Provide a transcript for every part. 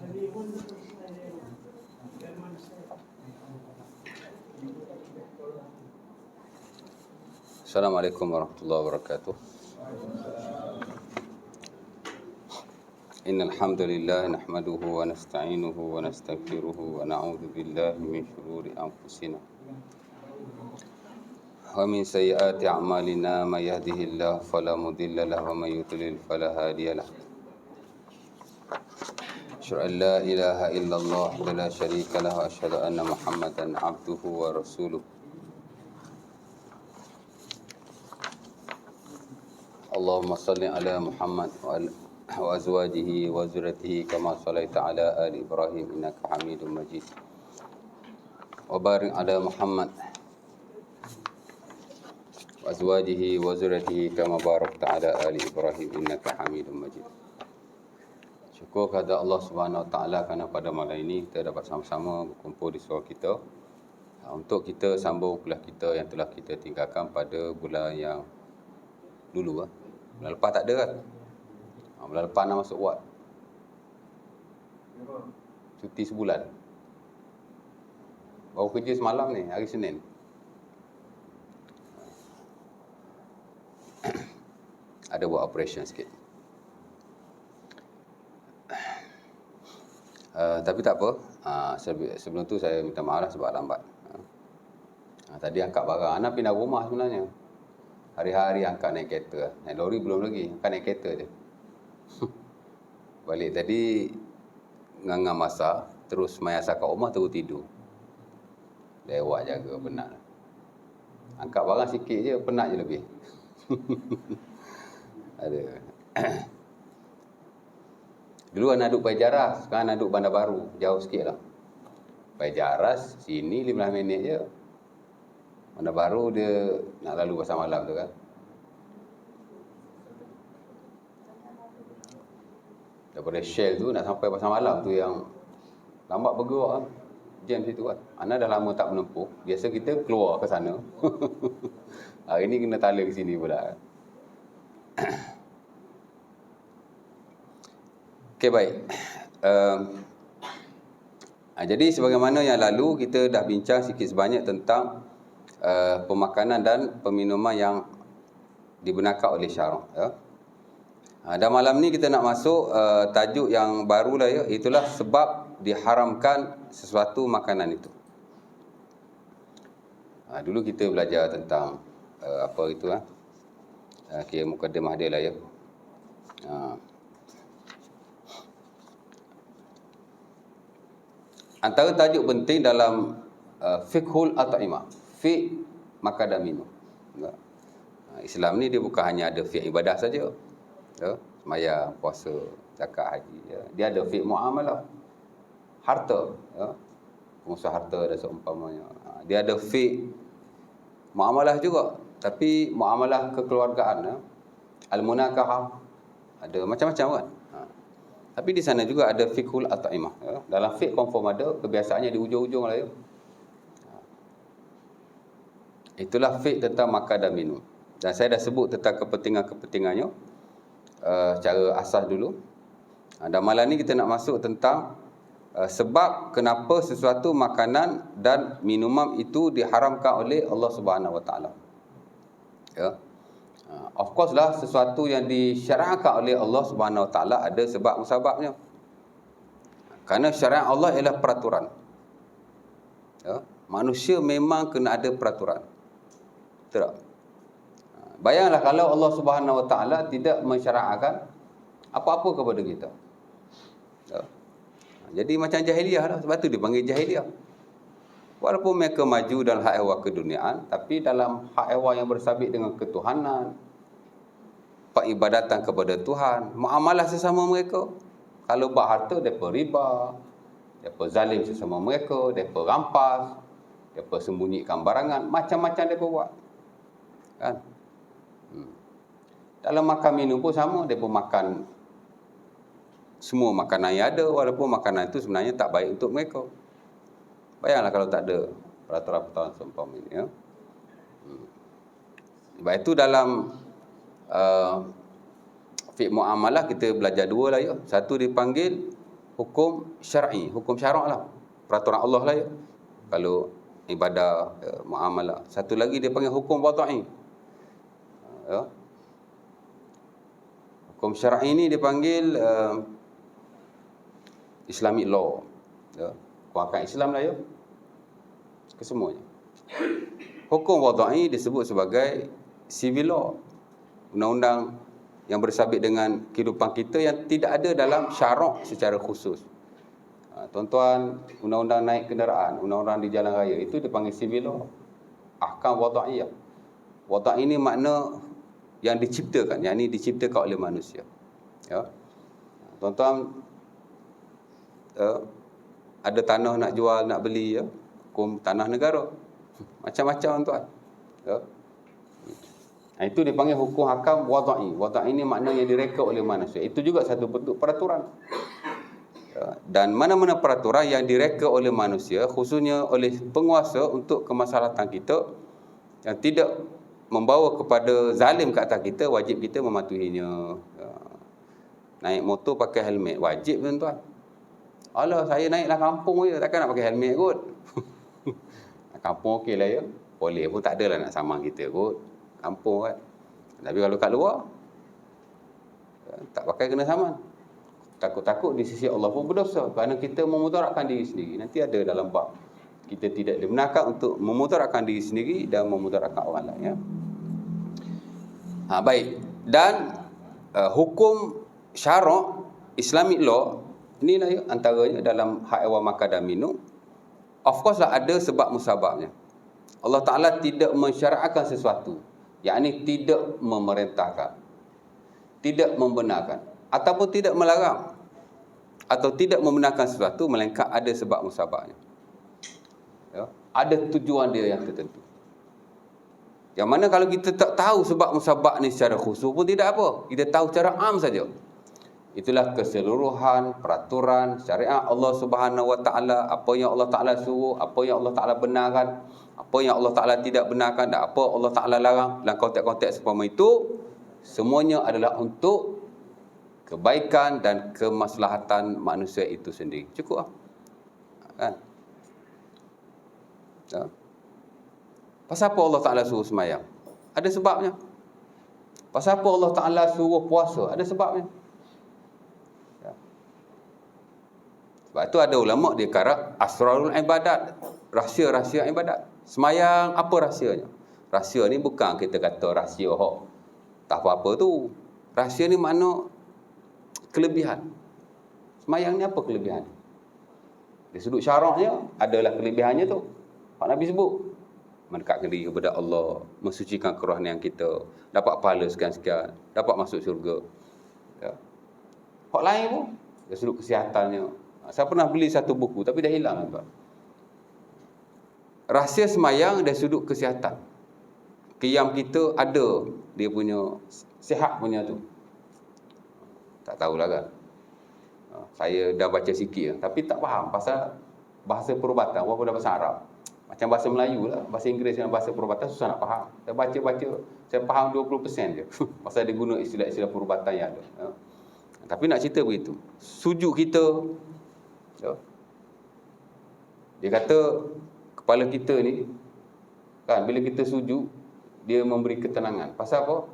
Assalamualaikum warahmatullahi wabarakatuh. Innal hamdalillah nahmaduhu wa nasta'inuhu wa nastaghfiruhu wa na'udzu billahi min shururi anfusina wa min sayyiati a'malina may yahdihillahu fala mudilla lahu wa may yudlil fala hadiya lahu. Asyhadu an la ilaha illallah wa la syarika lahu wa asyhadu anna Muhammadan 'abduhu wa rasuluh. Allahumma salli ala Muhammad wa azwajihi wa zurriyyatihi kama shallaita ala ali Ibrahim innaka Hamidum Majid. Wa barik ala Muhammad wa azwajihi wa zurriyyatihi kama barakta ala ali Ibrahim innaka Hamidum Majid. Syukur kepada Allah Subhanahu wa taala kerana pada malam ini kita dapat sama-sama berkumpul di surau kita untuk kita sambung kuliah kita yang telah kita tinggalkan pada bulan yang dulu. Bulan lepas tak ada kan? Bulan lepas nak masuk wad. Cuti sebulan. Baru kerja semalam ni, hari Senin. Ada buat operation sikit. Tapi tak apa. Sebelum tu saya minta maaf lah sebab lambat. Tadi angkat barang. Ana pindah rumah sebenarnya. Hari-hari angkat naik kereta. Naik lori belum lagi. Angkat naik kereta je. Balik tadi ngangam masak. Terus mayasa kat rumah terus tidur. Lewat jaga, penat. Angkat barang sikit je, penat je lebih. Ada. Dulu anak duduk Pajaras. Sekarang anak duduk Bandar Baru. Jauh sikit lah. Pajaras, sini 15 minit je. Bandar Baru dia nak lalu pasar malam tu kan. Daripada Shell tu nak sampai pasar malam tu yang lambat bergerak kan. Jam situ kan. Ana dah lama tak menempuh. Biasa kita keluar ke sana. Hari ni kena tala ke sini pula. Okey, baik. Jadi sebagaimana yang lalu kita dah bincang sikit sebanyak tentang pemakanan dan peminuman yang dibenarkan oleh syarak ya. Dan malam ni kita nak masuk tajuk yang baru lah ya, itulah sebab diharamkan sesuatu makanan itu. Dulu kita belajar tentang apa itu kira mukadimah dia lah ya. Antara tajuk penting dalam fiqhul at'imah, fiqh makan dan minum. Islam ni dia bukan hanya ada fiqh ibadah saja. Ya, sembahyang, puasa, zakat, haji. Ya. Dia ada fiqh muamalah. Harta, ya. Pengusaha harta dan seumpamanya. Dia ada fiqh muamalah juga, tapi muamalah kekeluargaan, ya. Al-munakahah. Ada macam-macam kan. Tapi di sana juga ada fiqhul at'imah, ya. Dalam fiqh confirm ada, kebiasaannya di ujung-ujung lah ya. Itulah fiqh tentang makan dan minum. Dan saya dah sebut tentang kepentingan-kepentingannya secara asas dulu. Dan malam ni kita nak masuk tentang sebab kenapa sesuatu makanan dan minuman itu diharamkan oleh Allah Subhanahu Wa Taala. Ya. Of course lah sesuatu yang disyariatkan oleh Allah Subhanahu Wa Taala ada sebab musababnya. Kerana syariat Allah ialah peraturan. Ya. Manusia memang kena ada peraturan. Betul tak? Bayanglah kalau Allah Subhanahu Wa Taala tidak mensyariatkan apa-apa kepada kita. Ya. Jadi macam jahiliah lah. Sebab tu dipanggil jahiliah. Walaupun mereka maju dalam hak ehwal keduniaan, tapi dalam hak ehwal yang bersabit dengan ketuhanan, peribadatan kepada Tuhan, muamalah sesama mereka. Kalau bak harta, mereka riba, mereka zalim sesama mereka, mereka rampas, mereka sembunyikan barangan, macam-macam mereka buat. Kan? Dalam makan minum pun sama, mereka makan semua makanan yang ada, walaupun makanan itu sebenarnya tak baik untuk mereka. Bayanglah kalau tak ada peraturan-peraturan seumpama ini. Ya. Sebab itu dalam fiqh muamalah kita belajar dua lah ya. Satu dipanggil hukum syar'i, hukum syarak lah, peraturan Allah lah ya. Kalau ibadah, muamalah. Satu lagi dia panggil hukum wada'i. Ya. Hukum syar'i ni dia panggil Islamic law. Ya. Kuangkan Islam lah ya. Kesemuanya. Hukum wada'i disebut sebagai civil law. Undang-undang yang bersabit dengan kehidupan kita yang tidak ada dalam syarak secara khusus. Tuan-tuan, undang-undang naik kenderaan, undang-undang di jalan raya, itu dipanggil civil law. Ahkam wada'iyah. Wada'i ini makna yang diciptakan, yang ini diciptakan oleh manusia. Ya. Tuan-tuan, ada tanah nak jual, nak beli, ya. Hukum tanah negara. Macam-macam tuan. Ya. Nah, itu dipanggil hukum hakam wada'i. Wada'i ini makna yang direka oleh manusia. Itu juga satu bentuk peraturan. Ya. Dan mana-mana peraturan yang direka oleh manusia, khususnya oleh penguasa untuk kemaslahatan kita, yang tidak membawa kepada zalim ke atas kita, wajib kita mematuhinya. Ya. Naik motor pakai helmet, wajib tuan-tuan. Alah, saya naiklah kampung je, takkan nak pakai helmet kot. Kampung okey lah ya. Boleh pun tak adalah nak sama kita kot. Kampung kan. Tapi kalau kat luar, tak pakai kena saman. Takut-takut di sisi Allah pun berdosa. Kerana kita memudaratkan diri sendiri. Nanti ada dalam bab. Kita tidak dibenarkan untuk memudaratkan diri sendiri dan memudaratkan orang lain. Ya. Baik. Dan hukum syarak, Islamic law, inilah ya, antaranya dalam hak awal makan dan minum. Of course lah ada sebab musababnya. Allah Ta'ala tidak mensyariatkan sesuatu, yakni tidak memerintahkan, tidak membenarkan, ataupun tidak melarang, atau tidak membenarkan sesuatu, melainkan ada sebab musababnya. Ya, ada tujuan dia yang tertentu. Yang mana kalau kita tak tahu sebab musabab ni secara khusus pun tidak apa. Kita tahu secara am saja. Itulah keseluruhan peraturan syariat Allah Subhanahu Wa Taala, apa yang Allah Taala suruh, apa yang Allah Taala benarkan, apa yang Allah Taala tidak benarkan, dan apa Allah Taala larang. Dalam konteks-konteks seperti itu, semuanya adalah untuk kebaikan dan kemaslahatan manusia itu sendiri. Cukup lah. Kan? Ya. Pasal apa Allah Taala suruh sembahyang? Ada sebabnya. Pasal apa Allah Taala suruh puasa? Ada sebabnya. Sebab itu ada ulama' dia kata asrarul ibadat, rahsia-rahsia ibadat. Semayang, apa rahsianya? Rahsia ni bukan kita kata rahsia tak apa-apa tu. Rahsia ni makna kelebihan. Semayang ni apa kelebihan? Dari sudut syaraknya adalah kelebihannya tu. Pak Nabi sebut, mendekatkan diri kepada Allah, mensucikan kerohanian kita, dapat pahala sekian-sekian, dapat masuk syurga. Ya. Hak lain pun dari sudut kesihatannya. Saya pernah beli satu buku tapi dah hilang tuan. Rahsia semayang dari sudut kesihatan. Qiyam kita ada dia punya sihat punya tu. Tak tahulah kan. Saya dah baca sikit tapi tak faham pasal bahasa perubatan walaupun dah bahasa Arab. Macam bahasa Melayu lah, bahasa Inggeris dengan bahasa perubatan susah nak faham. Saya baca-baca, saya faham 20% je. Pasal dia guna istilah-istilah perubatan yang ada. Tapi nak cerita begitu. Sujud kita, ya. Dia kata kepala kita ni kan, bila kita sujud dia memberi ketenangan. Pasal apa?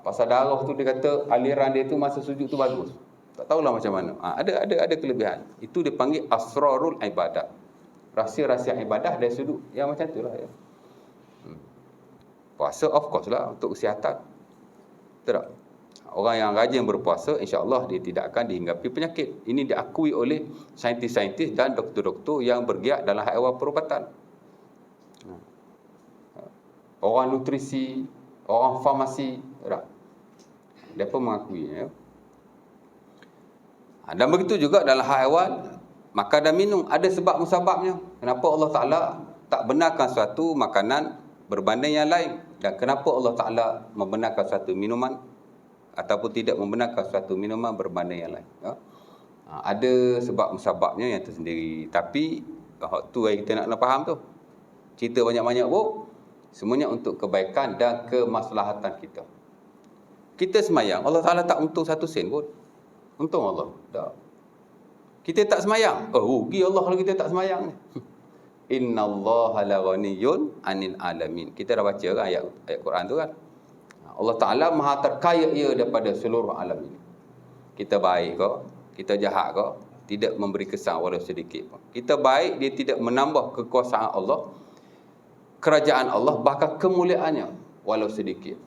Pasal darah tu dia kata aliran dia tu masa sujud tu bagus. Tak tahulah macam mana. Ada kelebihan. Itu dipanggil asrarul ibadah. Rahsia-rahsia ibadah dari sudut yang macam tu lah ya. Puasa of course lah untuk kesihatan. Betul tak? Orang yang rajin berpuasa, insya-Allah dia tidak akan dihinggapi penyakit. Ini diakui oleh saintis-saintis dan doktor-doktor yang bergiat dalam hal awal perubatan. Orang nutrisi, orang farmasi, mereka mengakui. Ya. Dan begitu juga dalam hal awal makan dan minum, ada sebab musababnya. Kenapa Allah Ta'ala tak benarkan suatu makanan berbanding yang lain? Dan kenapa Allah Ta'ala membenarkan suatu minuman ataupun tidak membenarkan suatu minuman berbanding yang lain. Ya? Ada sebab musababnya yang tersendiri. Tapi tu yang kita nak faham tu. Cerita banyak-banyak pun semuanya untuk kebaikan dan kemaslahatan kita. Kita semayang, Allah Ta'ala tak untung 1 sen pun. Untung Allah. Tak. Kita tak semayang. Oh, rugi Allah kalau kita tak semayang. Innallaha laghaniyun 'anil alamin. Kita dah baca kan ayat Quran tu kan. Allah Ta'ala maha terkaya ia daripada seluruh alam ini. Kita baik ke, kita jahat ke, tidak memberi kesan walau sedikit pun. Kita baik, dia tidak menambah kekuasaan Allah, kerajaan Allah, bahkan kemuliaannya walau sedikit.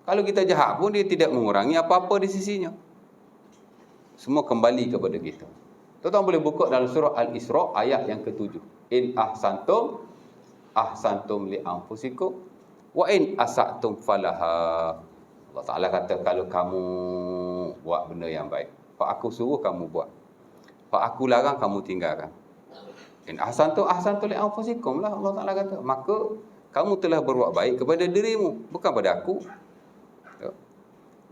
Kalau kita jahat pun, dia tidak mengurangi apa-apa di sisinya. Semua kembali kepada kita. Tuan-tuan boleh buka dalam surah Al-Isra ayat yang ke-7. In ahsantum li anfusikum wa in asatum falaha. Allah Ta'ala kata, kalau kamu buat benda yang baik, aku suruh kamu buat, aku larang kamu tinggalkan. In ahsantum li anfusikum lah, Allah Ta'ala kata, maka kamu telah berbuat baik kepada dirimu, bukan pada aku.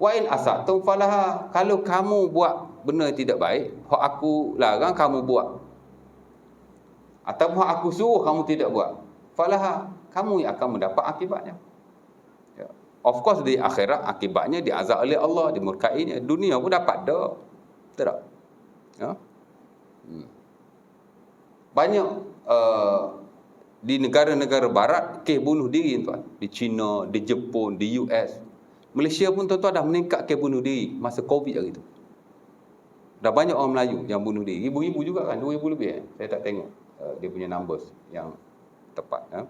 Wa in asatum falaha. Kalau kamu buat benda tidak baik, aku larang kamu buat, ataupun aku suruh kamu tidak buat, falaha, kamu yang akan mendapat akibatnya. Of course di akhirat akibatnya diazab oleh Allah, dimurkainya. Dunia pun dapat dah. Betul tak? Ya? Banyak di negara-negara barat kes bunuh diri, tuan. Di China, di Jepun, di US. Malaysia pun tuan-tuan dah meningkat kes bunuh diri masa Covid hari tu. Dah banyak orang Melayu yang bunuh diri. Ribu-ribu juga kan, 2,000 lebih. Saya tak tengok dia punya numbers yang tepat. Ya?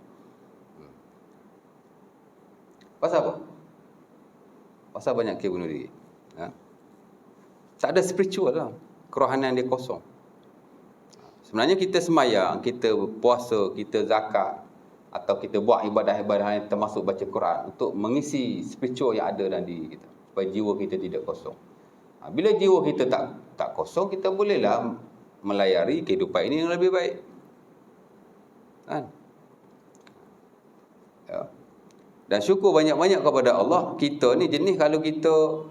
Pasal apa? Pasal banyak kes bunuh diri. Ya? Tak ada spiritual lah. Kerohanian dia kosong. Sebenarnya kita semayang, kita puasa, kita zakat, atau kita buat ibadah-ibadah yang termasuk baca Quran untuk mengisi spiritual yang ada dalam diri kita, supaya jiwa kita tidak kosong. Bila jiwa kita tak kosong, kita bolehlah melayari kehidupan ini yang lebih baik. Kan? Ya. Dan syukur banyak-banyak kepada Allah, kita ni jenis kalau kita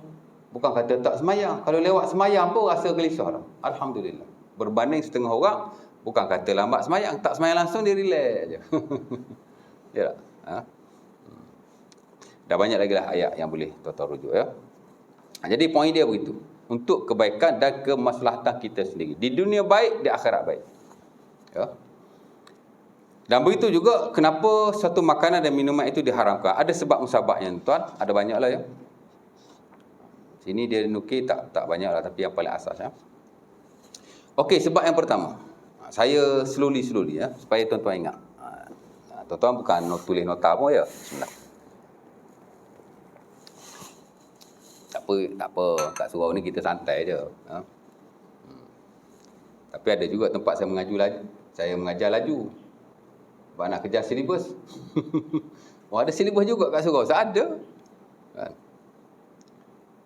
bukan kata tak semayang, kalau lewat semayang pun rasa gelisah dah. Alhamdulillah. Berbanding setengah orang, bukan kata lambat semayang, tak semayang langsung dia relax je. Ya tak? Ha? Dah banyak lagi lah ayat yang boleh tuan-tuan rujuk ya. Jadi poin dia begitu. Untuk kebaikan dan kemaslahatan kita sendiri. Di dunia baik, di akhirat baik. Ya. Dan begitu juga kenapa satu makanan dan minuman itu diharamkan. Ada sebab musababnya tuan, ada banyaklah ya. Sini dia nukil tak banyaklah, tapi yang paling asas ya. Okey, sebab yang pertama. Saya slowly ya, supaya tuan-tuan ingat. Tuan-tuan bukan tulis nota pun ya. Bismillah. Tak apa, kat surau ni kita santai je. Ha? Tapi ada juga tempat saya mengajar laju. Sebab nak kejar silibus. Ada silibus juga kat surau. Saya ada. Kan?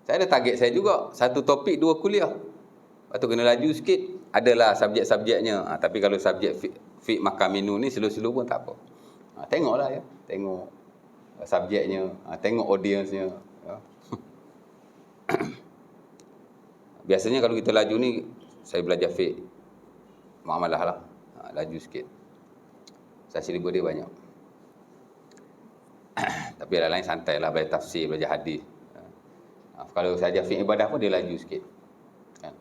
Saya ada target saya juga. Satu topik 2 kuliah. Lepas tu kena laju sikit. Adalah subjek-subjeknya. Tapi kalau subjek fiqh makan minum ni slow-slow pun tak apa. Tengoklah ya. Tengok subjeknya. Tengok audiensnya. Ya. Biasanya kalau kita laju ni, saya belajar fiqh muamalah lah. Laju sikit. Saya silibus dia banyak. Tapi yang lain santai lah. Belajar tafsir, belajar hadis. Kalau saya ajar fiqh ibadah pun dia laju sikit. Kan?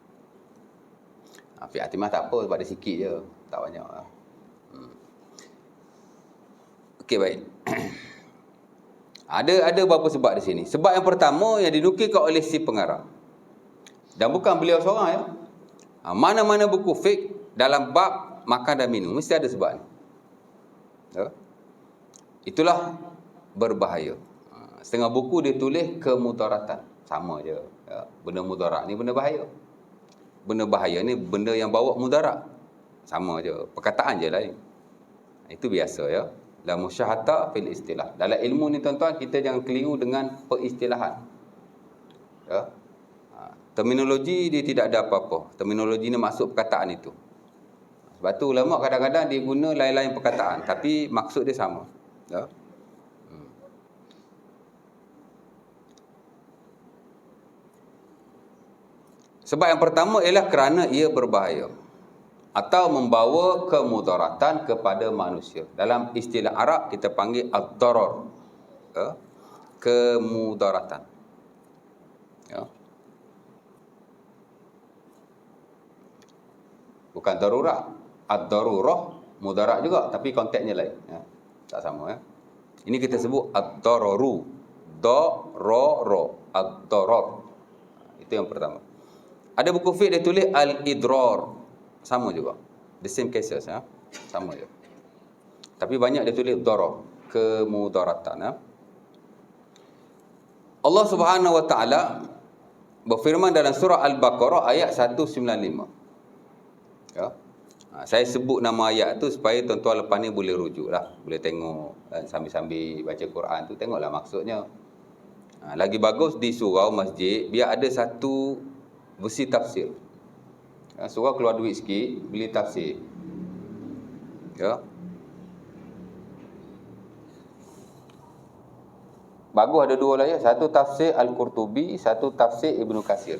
Fiqh atimah tak apa, sebab dia sikit je. Tak banyak lah. Okey, baik. Ada beberapa sebab di sini. Sebab yang pertama yang dinukilkan oleh si pengarang. Dan bukan beliau seorang ya. Mana-mana buku fiqh dalam bab makan dan minum mesti ada sebab ni. Ya? Itulah berbahaya. Setengah buku dia tulis kemudaratan. Sama je. Ya? Benda mudarat ni benda bahaya. Benda bahaya ni benda yang bawa mudarat. Sama je. Perkataan je lain. Itu biasa ya. La musyahata fil istilah. Dalam ilmu ni tuan-tuan, kita jangan keliru dengan peristilahan. Ya. Terminologi dia tidak ada apa-apa. Terminologi ni masuk perkataan itu. Sebab tu ulama kadang-kadang dia guna lain-lain perkataan, tapi maksud dia sama. Ya. Sebab yang pertama ialah kerana ia berbahaya atau membawa kemudaratan kepada manusia. Dalam istilah Arab kita panggil ad-darar. Ya. Kemudaratan. Ya. Bukan darurat. Ad-darurah mudarat juga, tapi konteksnya lain. Ya. Tak sama. Ya. Ini kita sebut ad-dararu. Darara. Ad-darar. Itu yang pertama. Ada buku fiqh dia tulis al-idrar. Sama juga. The same cases. Ya. Sama je. Tapi banyak dia tulis darar. Kemudaratan. Ya. Allah Subhanahu Wa Ta'ala berfirman dalam surah Al-Baqarah ayat 195. Ya. Saya sebut nama ayat tu supaya tuan-tuan lepas ni boleh rujuk lah. Boleh tengok sambil-sambil baca Quran tu, tengoklah maksudnya. Lagi bagus di surau masjid, biar ada satu versi tafsir. Surau keluar duit sikit, beli tafsir. Ya. Bagus ada dua lah ya. Satu tafsir Al-Qurtubi, satu tafsir Ibnu Katsir.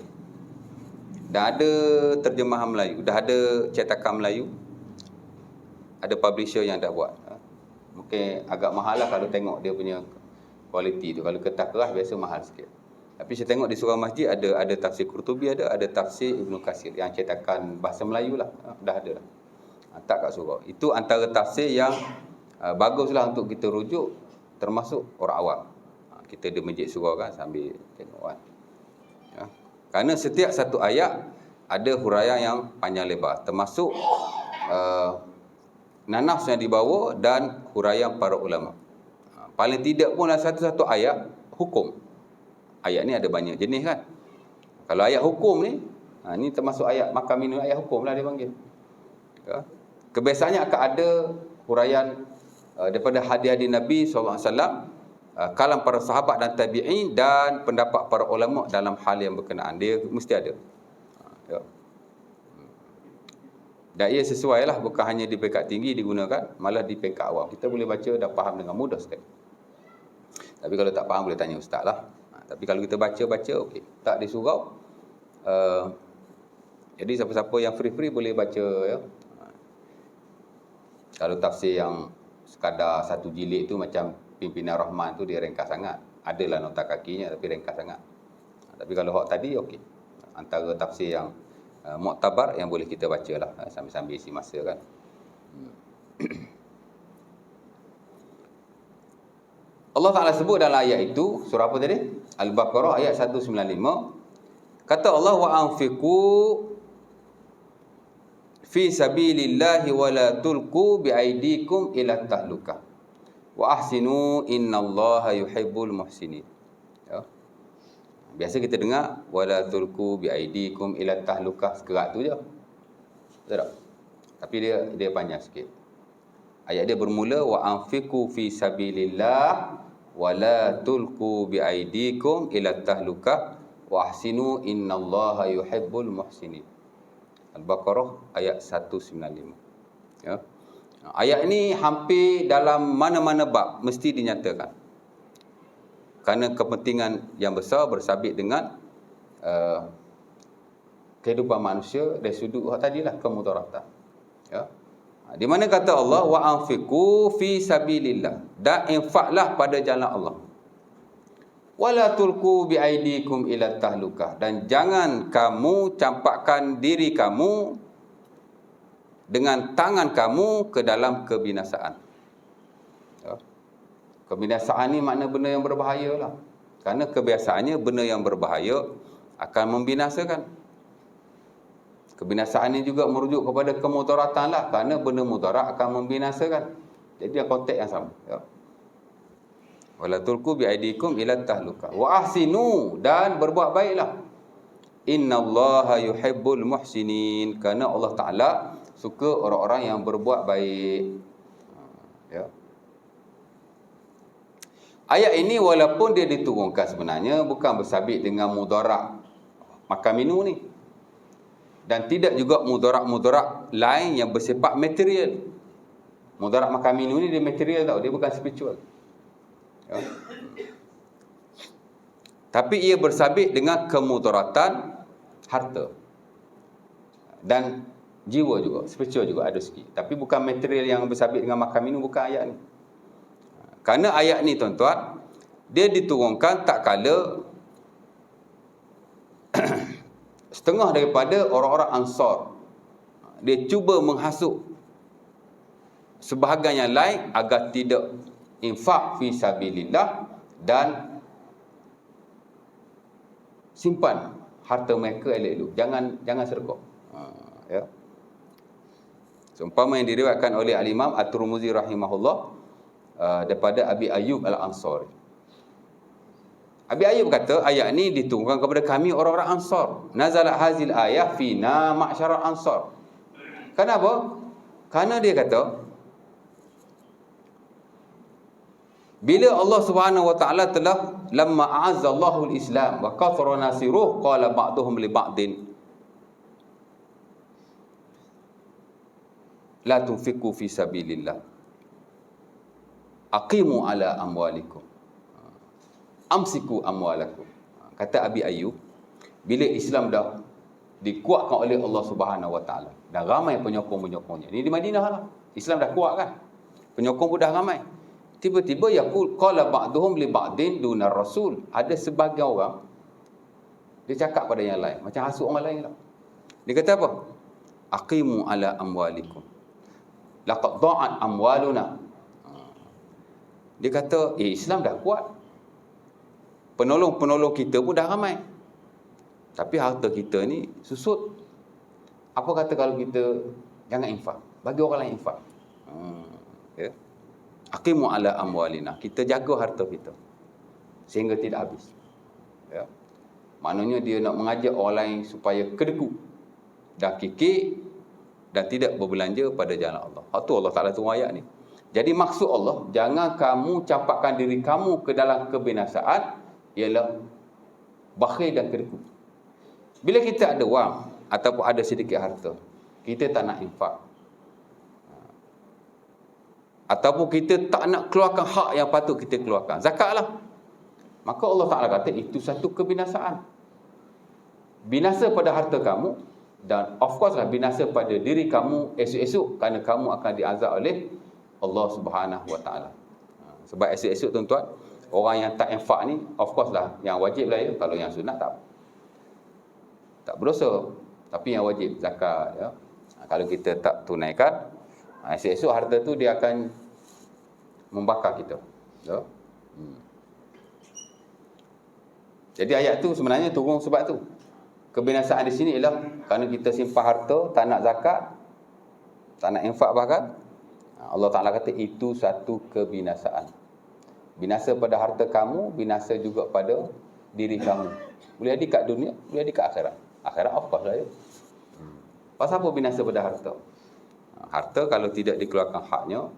Dah ada terjemahan Melayu, dah ada cetakan Melayu. Ada publisher yang dah buat. Mungkin agak mahal lah kalau tengok dia punya kualiti tu. Kalau kertas keras biasa mahal sikit. Tapi saya tengok di surau masjid ada tafsir Qurtubi, ada tafsir Ibnu Katsir yang cetakan bahasa Melayu lah. Dah ada lah. Tak kat surau. Itu antara tafsir yang baguslah untuk kita rujuk, termasuk orang awam. Kita di masjid surau kan sambil tengok kan. Ya. Kerana setiap satu ayat ada huraian yang panjang lebar, termasuk nanas yang dibawa dan huraian para ulama. Paling tidak pun dalam satu-satu ayat hukum. Ayat ni ada banyak jenis kan. Kalau ayat hukum ni, ni termasuk ayat makan minum, ayat hukum lah dia panggil. Ya. Kebiasaannya akan ada huraian daripada hadis-hadis Nabi SAW, kalam para sahabat dan tabi'in, dan pendapat para ulama dalam hal yang berkenaan. Dia mesti ada. Ya. Dan ia sesuai lah, bukan hanya di peringkat tinggi digunakan, malah di peringkat awam. Kita boleh baca dan faham dengan mudah sekali. Tapi kalau tak faham boleh tanya ustaz lah. Tapi kalau kita baca-baca, okey. Tak di surau. Jadi siapa-siapa yang free-free boleh baca. Ya. Kalau tafsir yang sekadar satu jilid tu macam Pimpinan Rahman tu dia ringkas sangat. Adalah nota kakinya tapi ringkas sangat. Tapi kalau hak tadi okey. Antara tafsir yang muktabar yang boleh kita baca lah sambil-sambil isi masa kan. Allah Ta'ala sebut dalam ayat itu, surah apa tadi? Al-Baqarah ayat 195. Kata Allah, wa anfiqu fi sabilillahi wa la tulqu bi aidikum ila tahlukah. Wa ahsinu innallaha yuhibbul muhsinin. Ya. Biasa kita dengar wala tulqu bi aidikum ila tahlukah, sekerat tu je. Betul tak? Tapi dia panjang sikit. Ayat dia bermula wa anfiqu fi sabilillah wa la tulqu bi aidikum ila tahlukah wa ahsinu innallaha yuhibbul muhsinin. Al-Baqarah ayat 195. Ya. Ayat ini hampir dalam mana-mana bab mesti dinyatakan. Kerana kepentingan yang besar bersabit dengan kehidupan manusia dari sudut tadilah kemudaratan. Ya. Di mana kata Allah wa anfiqu fi sabilillah, dan infaklah pada jalan Allah. Wala tulqu bi aidikum ila tahlukah, dan jangan kamu campakkan diri kamu dengan tangan kamu ke dalam kebinasaan. Ya. Kebinasaan ni makna benda yang berbahaya lah. Kerana kebiasaannya benda yang berbahaya akan membinasakan. Kebinasaan ni juga merujuk kepada kemudaratan lah. Kerana benda mudarat akan membinasakan. Jadi yang konteks yang sama. Ya. Wala tulqu bi aidikum ila tahlukah. Wa ahsinu, dan berbuat baiklah. Innallaha yuhibbul muhsinin. Kerana Allah Ta'ala suka orang-orang yang berbuat baik. Ya. Ayat ini walaupun dia diturunkan sebenarnya bukan bersabit dengan mudarat makan minum ni. Dan tidak juga mudarat-mudarat lain yang bersifat material. Mudarat makan minum ni dia material tau, dia bukan spiritual. Ya. Tapi ia bersabit dengan kemudaratan harta dan jiwa juga, spiritual juga ada sikit. Tapi bukan material yang bersabit dengan makan minum, bukan ayat ni. Kerana ayat ni tuan-tuan, dia diturunkan tak kala setengah daripada orang-orang Ansar dia cuba menghasut sebahagian yang lain agar tidak infak fi sabilillah dan simpan harta mereka elok-elok. Jangan sedekah. Ya. Seumpama yang diriwayatkan oleh Al-Imam At-Tirmizi rahimahullah daripada Abi Ayyub Al-Ansari. Abi Ayyub kata, ayat ni diturunkan kepada kami orang-orang Ansar. Nazalat hazil ayah fina ma'syarul Ansar. Kenapa? Karena dia kata, bila Allah Subhanahu wa taala telah lamma a'azza Allahu al-Islam wa kathara nasiruh qala ba'duhum li ba'din la tunfiqu fi sabilillah aqimu ala amwalikum amsiku amwalakum. Kata Abi Ayyub, bila Islam dah dikuatkan oleh Allah Subhanahu wa taala dan ramai penyokong-penyokongnya. Ini di Madinah lah. Islam dah kuat kan. Penyokong pun dah ramai. Tiba-tiba yaqul qala ba'duhum li ba'din dunar rasul. Ada sebahagian orang dia cakap pada yang lain, macam hasut orang lain lah. Dia kata apa? Aqimu ala amwalikum. Laqad da'at amwaluna. Dia kata, Islam dah kuat. Penolong-penolong kita pun dah ramai. Tapi harta kita ni susut. Apa kata kalau kita jangan infak? Bagi orang lain infak. Ya. Aqimu ala amwalina. Kita jaga harta kita sehingga tidak habis. Ya. Maknanya dia nak mengajak orang lain supaya kedekut dan kikir dan tidak berbelanja pada jalan Allah. Itu Allah Ta'ala tu ayat ni. Jadi maksud Allah, jangan kamu campakkan diri kamu ke dalam kebinasaan, ialah bakhil dan kedekut. Bila kita ada wang ataupun ada sedikit harta, kita tak nak infak, ataupun kita tak nak keluarkan hak yang patut kita keluarkan, zakatlah. Maka Allah Ta'ala kata itu satu kebinasaan. Binasa pada harta kamu dan of course lah binasa pada diri kamu esok-esok, kerana kamu akan diazab oleh Allah Subhanahu wa taala. Sebab esok-esok tuan-tuan, orang yang tak infak ni of course lah yang wajib lah ya. Kalau yang sunat tak berdosa, tapi yang wajib zakat ya. Kalau kita tak tunaikan, esok-esok harta tu dia akan membakar kita ya. Jadi ayat tu sebenarnya turun sebab tu. Kebinasaan di sini ialah kerana kita simpan harta, tak nak zakat, tak nak infak bahkan. Allah Ta'ala kata itu satu kebinasaan. Binasa pada harta kamu, binasa juga pada diri kamu. Boleh jadi kat dunia, boleh jadi kat akhirat. Akhirat of course lah ya. Pasal apa binasa pada harta? Harta kalau tidak dikeluarkan haknya,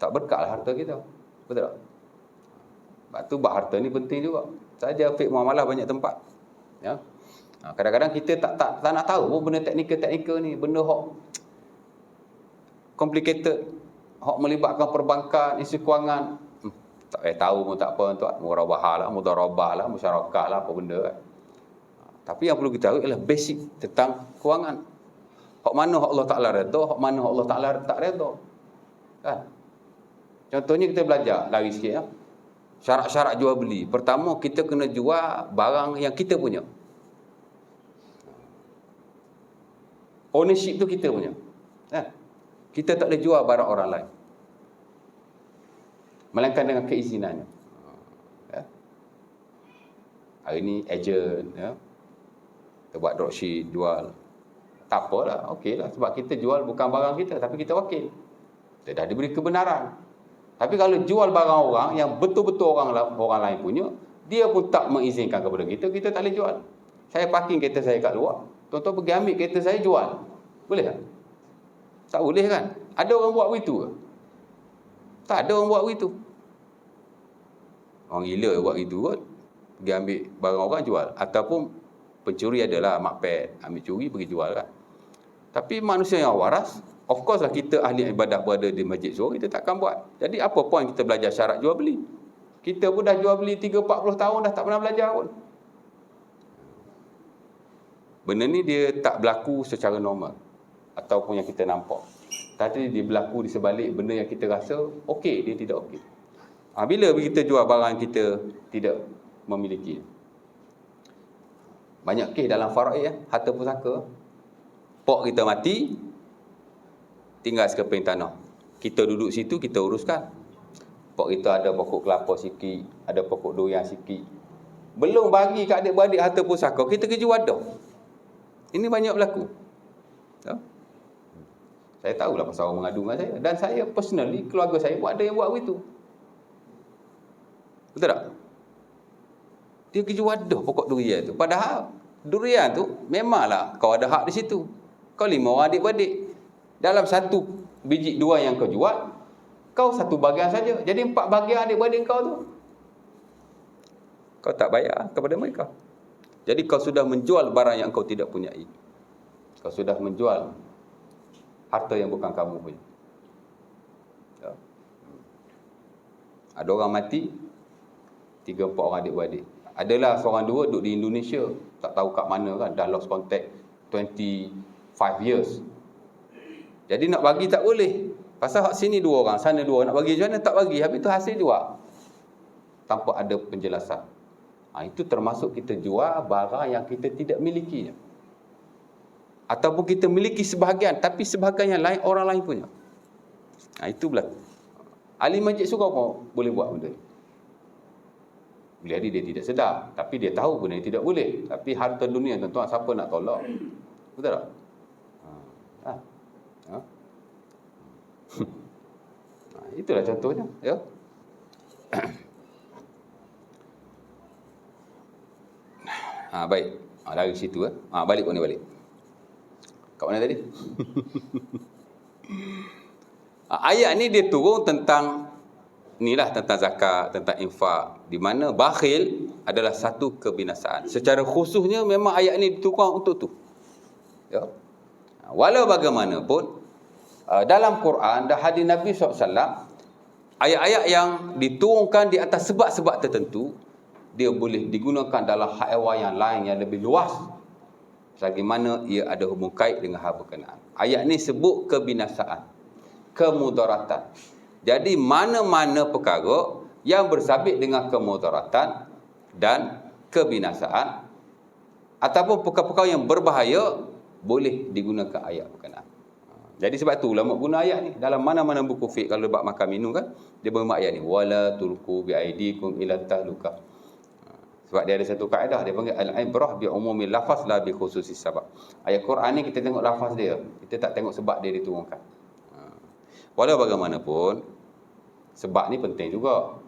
tak berkatlah harta kita. Betul tak? Sebab tu bab harta ni penting juga. Saja fiqh muamalah banyak tempat. Ya. Kadang-kadang kita tak nak tahu pun benda teknikal ni, benda hok complicated, hok melibatkan perbankan, isu kewangan. Tak tahu pun tak apa tuan, murabahah lah, mudarabah lah, musyarakah lah, apa benda kan. Tapi yang perlu kita tahu ialah basic tentang kewangan. Hok mana hok Allah Ta'ala redha, hok mana hok Allah Ta'ala tak redha. Kan? Contohnya kita belajar lari sikit ya. Syarat-syarat jual beli. Pertama, kita kena jual barang yang kita punya. Ownership tu kita punya. Kita tak boleh jual barang orang lain, melainkan dengan keizinannya. Hari ni agent ya. Kita buat dropship, jual. Tak apalah, okey lah. Sebab kita jual bukan barang kita, tapi kita wakil. Kita dah diberi kebenaran. Tapi kalau jual barang orang yang betul-betul orang lain punya, dia pun tak mengizinkan kepada kita, kita tak boleh jual. Saya parking kereta saya kat luar, tuan-tuan pergi ambil kereta saya jual. Boleh tak? Tak boleh kan? Ada orang buat begitu ke? Tak ada orang buat begitu. Orang gila buat begitu kot. Pergi ambil barang orang jual. Ataupun pencuri adalah makpet, ambil curi pergi jual kan. Tapi manusia yang waras, of course lah kita ahli ibadah berada di masjid Zuhur, kita takkan buat. Jadi apa point kita belajar syarat jual beli? Kita pun dah jual beli 30-40 tahun dah tak pernah belajar pun. Benda ni dia tak berlaku secara normal ataupun yang kita nampak. Tadi dia berlaku di sebalik benda yang kita rasa okey, dia tidak okey. Bila kita jual barang yang kita tidak memiliki. Banyak kes dalam faraid ya, harta pusaka. Pok kita mati, tinggal sekeping tanah. Kita duduk situ, kita uruskan. Pok kita ada pokok kelapa sikit, ada pokok durian sikit. Belum bagi kat adik-beradik harta pusaka, kita kerja wadah. Ini banyak berlaku. Ya? Saya tahulah pasal orang mengadu dengan saya. Dan saya personally, keluarga saya pun ada yang buat begitu. Betul tak? Dia kerja wadah pokok durian tu. Padahal durian tu memanglah kau ada hak di situ. Kau 5 orang adik-beradik. Dalam satu biji dua yang kau jual, kau 1 bahagian saja. Jadi 4 bahagian adik-beradik kau tu, kau tak bayar kepada mereka. Jadi kau sudah menjual barang yang kau tidak punyai. Kau sudah menjual harta yang bukan kamu punya. Ya. Ada orang mati, 3-4 orang adik-beradik. Adalah seorang dua duduk di Indonesia, tak tahu kat mana kan, dah lost contact 25 years. Jadi nak bagi tak boleh. Pasal hak sini 2 orang, sana 2 orang, nak bagi macam mana tak bagi. Habis tu hasil jual tanpa ada penjelasan. Itu termasuk kita jual barang yang kita tidak miliki. Ataupun kita miliki sebahagian, tapi sebahagian yang lain orang lain punya. Itu berlaku. Ahli majlis surau pun boleh buat benda ni. Jadi dia tidak sedar, tapi dia tahu benda ni tidak boleh. Tapi harta dunia, tuan-tuan, siapa nak tolak? Betul tak? Itulah contohnya, ya. Baik. Lari situ. Balik mana balik? Kat mana tadi? Ayat ni dia turun tentang inilah, tentang zakat, tentang infak, di mana bakhil adalah satu kebinasaan. Secara khususnya memang ayat ni diturunkan untuk tu. Ya. Walau bagaimanapun, dalam Quran dan hadis Nabi SAW, ayat-ayat yang diturunkan di atas sebab-sebab tertentu, dia boleh digunakan dalam haiwan yang lain yang lebih luas, bagaimana ia ada hubung kait dengan hal berkenaan. Ayat ni sebut kebinasaan, kemudaratan. Jadi mana-mana perkara yang bersabit dengan kemudaratan dan kebinasaan, ataupun perkara-perkara yang berbahaya, boleh digunakan ayat berkenaan. Jadi sebab tu ulama guna ayat ni dalam mana-mana buku fiqh. Kalau bab makan minum kan, dia bermak ayat ni, wala tulqu biaidikum ila tahluka. Sebab dia ada satu kaedah, dia panggil al-ibrah bi umumil lafaz la bi khususis sabab. Ayat Quran ni kita tengok lafaz dia, kita tak tengok sebab dia diturunkan. Walau bagaimanapun, sebab ni penting juga.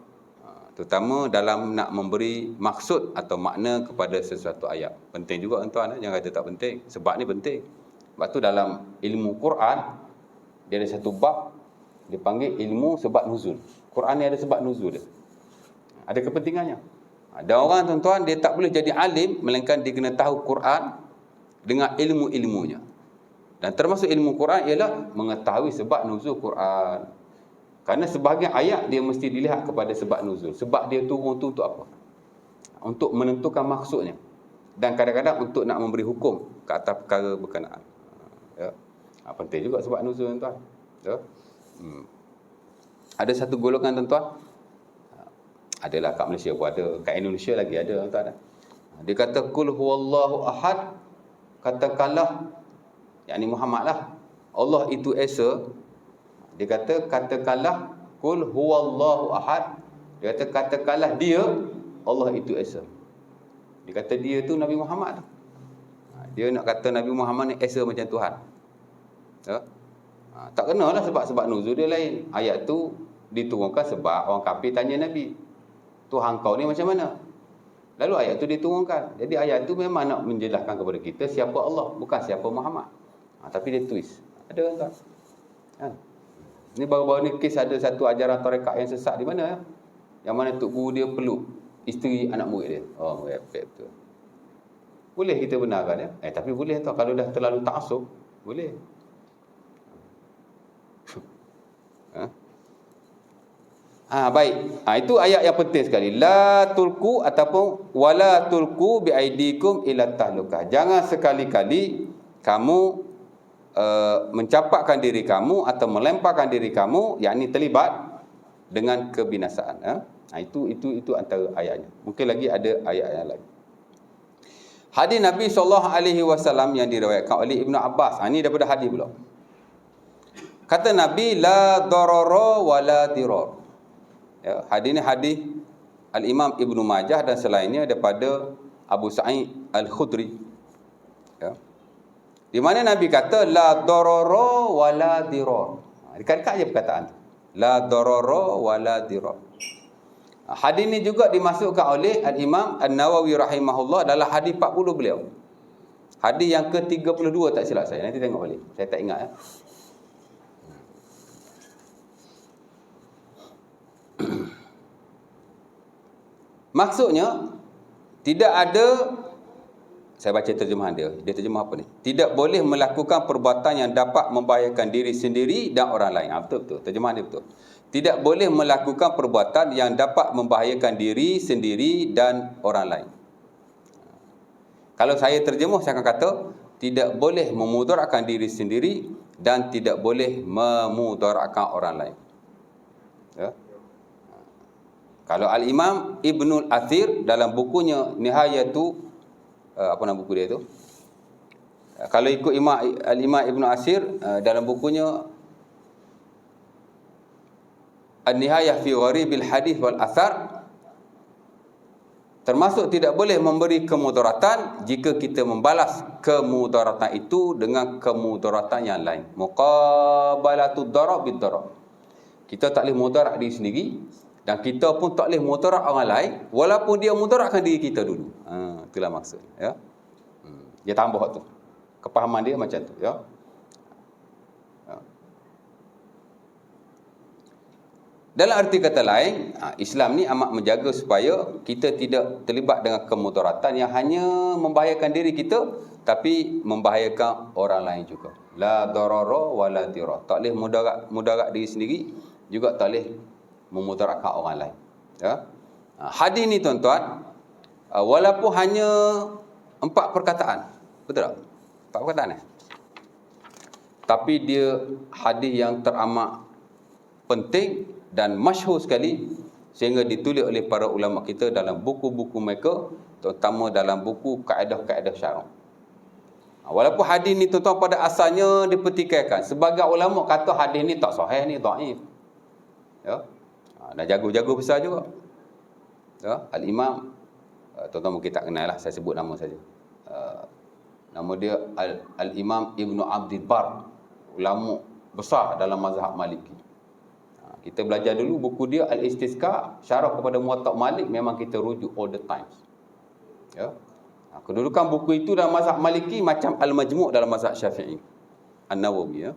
Terutama dalam nak memberi maksud atau makna kepada sesuatu ayat. Penting juga tuan-tuan, jangan kata tak penting. Sebab ni penting. Sebab tu dalam ilmu Quran, dia ada satu bab, dia panggil ilmu sebab nuzul. Quran ni ada sebab nuzul dia. Ada kepentingannya. Ada orang tuan-tuan, dia tak boleh jadi alim, melainkan dia kena tahu Quran dengan ilmu-ilmunya. Dan termasuk ilmu Quran ialah mengetahui sebab nuzul Quran. Kerana sebahagian ayat dia mesti dilihat kepada sebab nuzul. Sebab dia turun tu untuk apa? Untuk menentukan maksudnya. Dan kadang-kadang untuk nak memberi hukum ke atas perkara berkenaan. Ya. Penting juga sebab nuzul tuan-tuan. Ya. Ada satu golongan tuan-tuan, adalah kat Malaysia pun ada, kat Indonesia lagi ada tuan-tuan. Dia kata kul huwallahu ahad, katakanlah, yakni Muhammad lah, Allah itu esa. Dia kata katakanlah kul huwallahu ahad. Dia kata katakanlah dia, Allah itu esa. Dia kata dia tu Nabi Muhammad. Dia nak kata Nabi Muhammad ni esa macam Tuhan. Ya? Tak kenalah sebab nuzul dia lain. Ayat tu diturunkan sebab orang kafir tanya Nabi, Tuhan kau ni macam mana? Lalu ayat tu diturunkan. Jadi ayat tu memang nak menjelaskan kepada kita siapa Allah, bukan siapa Muhammad. Tapi dia twist. Ada tak? Ini baru-baru ni kes ada satu ajaran tarekat yang sesat di mana? Yang mana tok guru dia peluk isteri anak murid dia. Oh, repek betul. Boleh kita benarkan ya? Tapi boleh tau, kalau dah terlalu ta'assub, boleh. Baik. Itu ayat yang penting sekali. La tulku ataupun wala tulku biaidikum ila tahlukah. Jangan sekali-kali kamu mencampakkan diri kamu atau melemparkan diri kamu, yakni terlibat dengan kebinasaan. Itu antara ayatnya. Mungkin lagi ada ayat yang lain. Hadis Nabi SAW yang diriwayatkan oleh Ibnu Abbas. Ini daripada hadis pula. Kata Nabi, la darara wa la dirar. Ya, hadis ni hadis Al-Imam Ibnu Majah dan selainnya daripada Abu Sa'id Al-Khudri. Ya. Di mana Nabi kata la darara wa la dirar. Dekat-dekat je perkataan tu. La darara wa la dirar. Hadis ni juga dimasukkan oleh Al-Imam An-Nawawi rahimahullah dalam hadis 40 beliau. Hadis yang ke-32 tak silap saya. Nanti tengok balik. Saya tak ingat ya. Maksudnya tidak ada, saya baca terjemahan dia. Dia terjemah apa ni? Tidak boleh melakukan perbuatan yang dapat membahayakan diri sendiri dan orang lain. Betul. Terjemahan dia betul. Tidak boleh melakukan perbuatan yang dapat membahayakan diri sendiri dan orang lain. Kalau saya terjemah, saya akan kata tidak boleh memudaratkan diri sendiri dan tidak boleh memudaratkan orang lain. Ya. Kalau Al-Imam Ibnul Athir dalam bukunya Nihayatu, apa nama buku dia tu? Kalau ikut Al-Imam Ibnu Athir dalam bukunya An-Nihayah fi Gharibil Hadith wal Athar, termasuk tidak boleh memberi kemudaratan jika kita membalas kemudaratan itu dengan kemudaratan yang lain. Muqabalatud darar bid darar. Kita tak boleh mudarat diri sendiri dan kita pun tak boleh mudarat orang lain walaupun dia mudaratkan diri kita dulu. Itulah maksud, ya. Dia tambah tu. Kepahaman dia macam tu, ya. Dalam arti kata lain, Islam ni amat menjaga supaya kita tidak terlibat dengan kemudaratan yang hanya membahayakan diri kita tapi membahayakan orang lain juga. La darara wa la dirar. Tak boleh mudarat diri sendiri, juga tak boleh memudaratkan orang lain. Ya. Hadis ni tuan-tuan, walaupun hanya 4 perkataan. Betul tak? 4 perkataan tapi dia hadis yang teramat penting dan masyhur sekali sehingga ditulis oleh para ulama kita dalam buku-buku mereka, terutama dalam buku kaedah-kaedah syarak. Walaupun hadis ni tuan-tuan pada asalnya dipertikaikan, sebagai ulama kata hadis ni tak sahih, ni dhaif. Ya. Dah jago-jago besar juga. Ya, Al-Imam, tuan-tuan mungkin tak kenal lah, saya sebut nama saja. Nama dia Al-Imam Ibnu Abdul Bar, ulama besar dalam mazhab Maliki. Kita belajar dulu buku dia Al-Istisqa, syarah kepada Muwatta' Malik, memang kita rujuk all the times. Ya. Kedudukan buku itu dalam mazhab Maliki macam Al-Majmu' dalam mazhab Syafi'i. An-Nawawi, ya.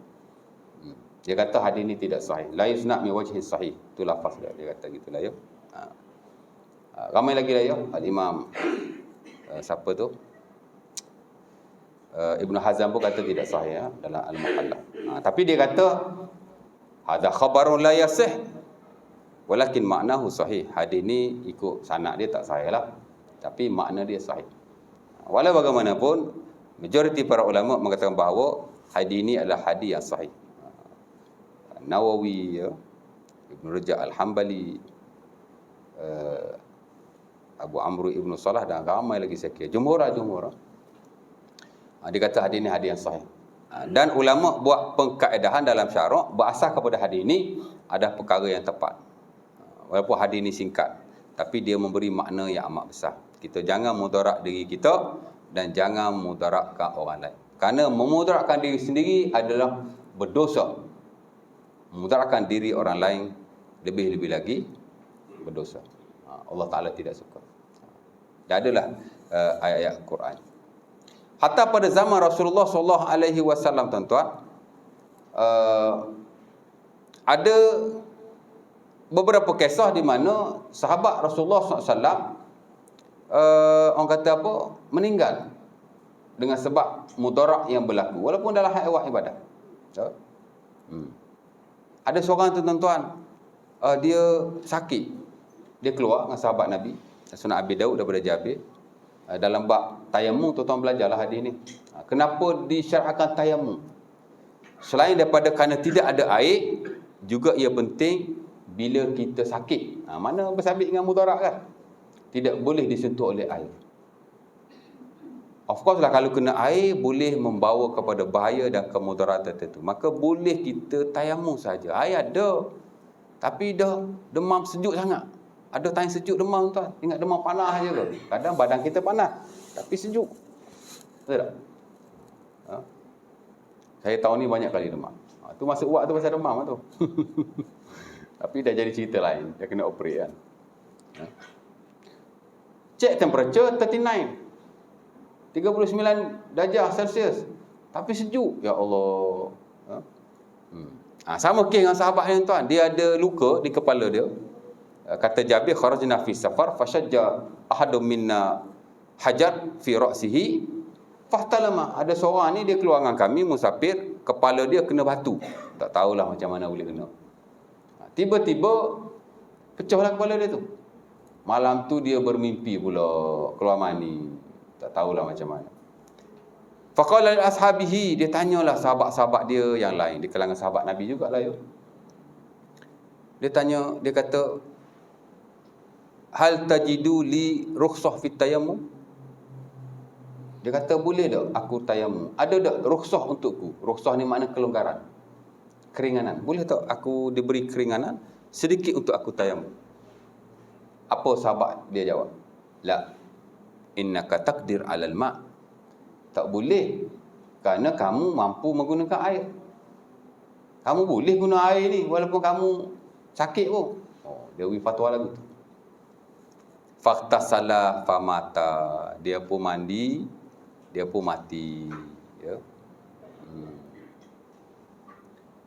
Dia kata hadis ni tidak sahih. La yusna' min wajhin sahih. Itu lafaz dia kata gitulah, ya. Ramai lagi lah, ya. Al-Imam siapa tu? Ibnu Hazm pun kata tidak sahih, ya, dalam Al-Muhalla. Tapi dia kata hadza khabarun la yasih walakin maknahu sahih. Hadis ni ikut sanad dia tak sahih lah, tapi makna dia sahih. Walau bagaimanapun, majoriti para ulama mengatakan bahawa hadis ini adalah hadis yang sahih. Nawawi, ya, Ibn Rajab Al-Hambali, Abu Amr Ibn Salah dan ramai lagi saya kira. Jumhur. Dia kata hadis ini hadis yang sahih. Dan ulama buat pengkaedahan dalam syarak berasas kepada hadis ini ada perkara yang tepat. Walaupun hadis ini singkat, tapi dia memberi makna yang amat besar. Kita jangan mudarat diri kita dan jangan mudaratkan orang lain. Kerana memudaratkan diri sendiri adalah berdosa. Memudaratkan diri orang lain lebih-lebih lagi berdosa. Allah Ta'ala tidak suka. Dan adalah ayat-ayat Quran. Hatta pada zaman Rasulullah SAW, tuan-tuan, ada beberapa kisah di mana sahabat Rasulullah SAW, orang kata apa, meninggal dengan sebab mudarat yang berlaku, walaupun dalam hal ibadah. Ada seorang tu, tuan-tuan, dia sakit, dia keluar dengan sahabat Nabi, Sunan Abi Daud daripada Jabir. Dalam bab tayamum, tuan-tuan belajarlah hadis ni. Kenapa disyarahkan tayamum? Selain daripada kerana tidak ada air, juga ia penting bila kita sakit. Mana bersabit dengan mudarat kan? Tidak boleh disentuh oleh air. Of course lah, kalau kena air boleh membawa kepada bahaya dan kemudaratan tertentu. Maka boleh kita tayamum saja. Air ada, tapi dah demam sejuk sangat. Ada time sejuk demam tuan. Ingat demam panas je ke? Kadang badan kita panas, tapi sejuk. Betul tak? Ha? Saya tahun ni banyak kali demam. Tu masa uap tu pasal demam tu. Tapi dah jadi cerita lain. Dia kena operate kan. Ha? Check temperature 39. 39 darjah Celsius. Tapi sejuk. Ya Allah. Sama kes dengan sahabat yang tuan. Dia ada luka di kepala dia. Kata Jabir, kharajna fi safar fashajja ahadun minna hajar fi ra'sihi fahtalama. Ada seorang ni dia keluar dengan kami musafir, kepala dia kena batu. Tak tahulah macam mana boleh kena. Tiba-tiba pecahlah kepala dia tu. Malam tu dia bermimpi pula keluar mani. Tak tahulah macam mana. Faqala li ashabihi, dia tanyalah sahabat-sahabat dia yang lain, di kalangan sahabat Nabi jugalah ya. Dia tanya, dia kata, hal tajidu li rukhsah fit tayammum? Dia kata, boleh tak aku tayammum? Ada tak rukhsah untukku? Rukhsah ni makna kelonggaran, keringanan. Boleh tak aku diberi keringanan sedikit untuk aku tayammum? Apa sahabat dia jawab? La, innaka taqdir alal ma'. Tak boleh, kerana kamu mampu menggunakan air. Kamu boleh guna air ni walaupun kamu sakit pun. Dia beri fatwa lagu tu. Faktasala famata. Dia pun mandi, dia pun mati. Ya.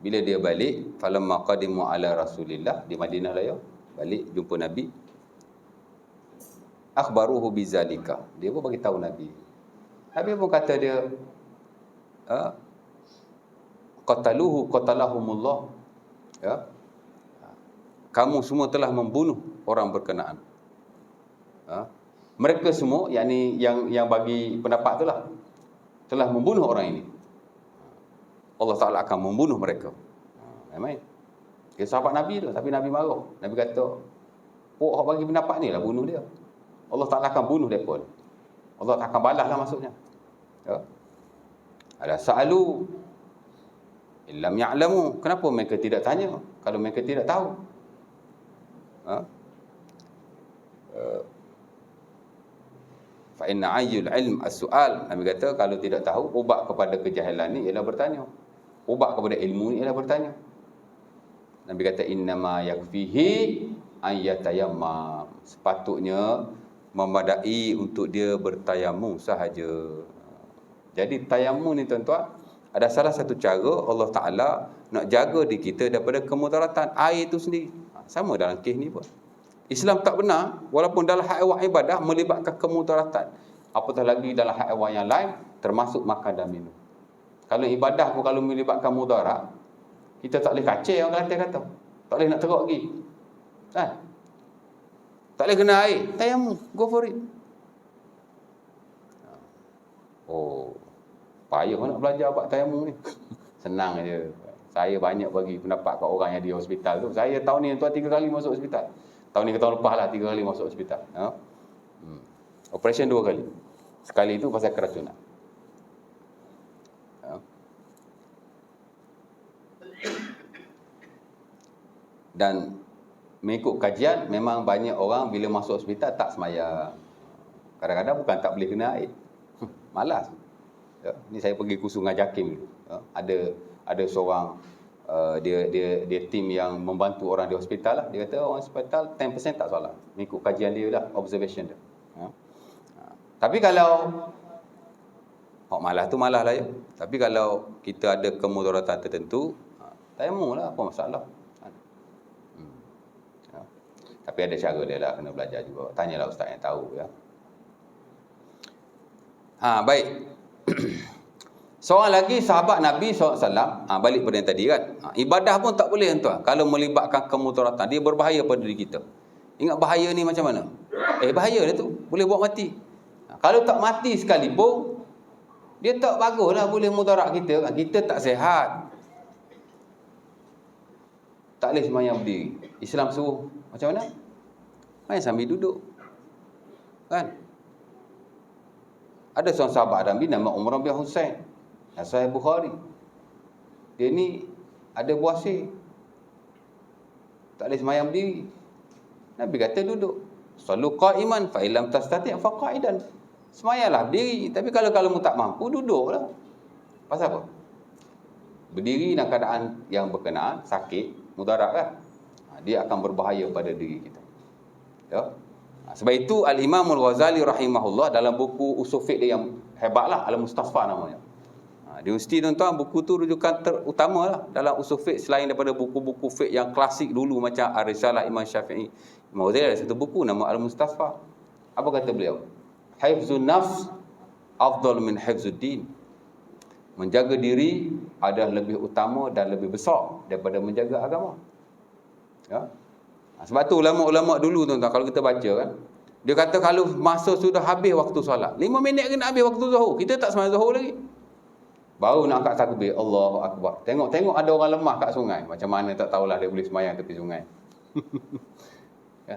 Bila dia balik, falamma qadimu ala Rasulillah, di Madinah lah ya, balik jumpa Nabi. Akhbaruhu bizalika. Dia pun bagi tahu Nabi. Nabi pun kata dia, qatalahumullah. Ya. Kamu semua telah membunuh orang berkenaan. Mereka semua, yakni yang bagi pendapat itulah, telah membunuh orang ini. Allah Ta'ala akan membunuh mereka. Memang dia sahabat Nabi tu, tapi Nabi marah. Nabi kata, orang bagi pendapat ni lah bunuh dia. Allah Ta'ala akan bunuh dia pun. Allah akan balas lah maksudnya. Ya. Ada sa'alu illam ya'lamu. Kenapa mereka tidak tanya kalau mereka tidak tahu? Fa inna ayyul ilm as-su'al. Nabi kata kalau tidak tahu, ubat kepada kejahilan ni ialah bertanya. Ubat kepada ilmu ni ialah bertanya. Nabi kata innama yakfihi an yatayammam. Sepatutnya memadai untuk dia bertayamum sahaja. Jadi tayamum ni tuan-tuan, ada salah satu cara Allah Ta'ala nak jaga diri kita daripada kemudaratan air itu sendiri. Sama dalam kes ni pun. Islam tak benar, walaupun dalam hak awak ibadah melibatkan kemudaratan. Apatah lagi dalam hak awak yang lain, termasuk makan dan minum. Kalau ibadah pun kalau melibatkan mudarat, kita tak boleh kacau orang Kelantan kata. Tak boleh nak teruk lagi. Kan? Tak boleh kena air. Tayamum, go for it. Payah nak belajar buat tayamum ni. Senang je. Saya banyak bagi pendapat kat orang yang di hospital tu. Saya tahun ni tuan 3 kali masuk hospital. Tahun ni ke tahun lepas lah 3 kali masuk hospital. Operation 2 kali. Sekali itu pasal keracunan. Dan mengikut kajian, memang banyak orang bila masuk hospital tak semayang. Kadang-kadang bukan tak boleh kena air. Malas. Ya, ni saya pergi ke Sungai Jakim dulu. Ada seorang dia tim yang membantu orang di hospital lah. Dia kata orang hospital 10% tak salah. Mengikut kajian dia lah, observation dia. Tapi kalau malas tu malas lah ya. Tapi kalau kita ada kemudaratan tertentu, tayamum lah, apa masalah. Tapi ada cara dia lah, kena belajar juga. Tanyalah ustaz yang tahu ya. Baik. Seorang lagi sahabat Nabi SAW, balik pada yang tadi kan. Ibadah pun tak boleh tuan. Kalau melibatkan kemudaratan, dia berbahaya pada diri kita. Ingat bahaya ni macam mana? Bahaya dia tu. Boleh buat mati. Kalau tak mati sekalipun, dia tak baguslah boleh mudarat kita. Kita tak sihat. Tak boleh sembahyang berdiri. Islam suruh macam mana? Main sambil duduk. Kan? Ada seorang sahabat Nabi nama Umar bin Husain, Sahih Bukhari. Dia ni ada buasir, tak boleh semayang berdiri. Nabi kata duduk. Salu qa'iman fa illam tastati' fa qa'idan. Semayalah berdiri, tapi kalau kamu tak mampu duduklah. Pasal apa? Berdiri dalam keadaan yang berkenaan sakit, mudarat kan. Dia akan berbahaya pada diri kita. Ya. Sebab itu Al-Imam Al-Ghazali rahimahullah dalam buku usul fiqh dia yang hebatlah, Al-Mustasfa namanya. Dia mesti tuan-tuan, buku tu rujukan terutama lah dalam usul fiqh selain daripada buku-buku fiqh yang klasik dulu macam Ar-Risalah Imam Syafi'i. Imam Ghazali ada satu buku nama Al-Mustasfa. Apa kata beliau? Hifzun nafs afdal min hifzud din. Menjaga diri adalah lebih utama dan lebih besar daripada menjaga agama. Ya. Sebab tu ulama-ulama dulu tuan-tuan, kalau kita baca kan, dia kata kalau masa sudah habis waktu solat, 5 minit ke nak habis waktu zuhur, kita tak sembahyang zuhur lagi, baru nak angkat takbir, Allahu Akbar. Tengok ada orang lemah kat sungai, macam mana tak tahulah dia boleh sembahyang tepi sungai. Ya.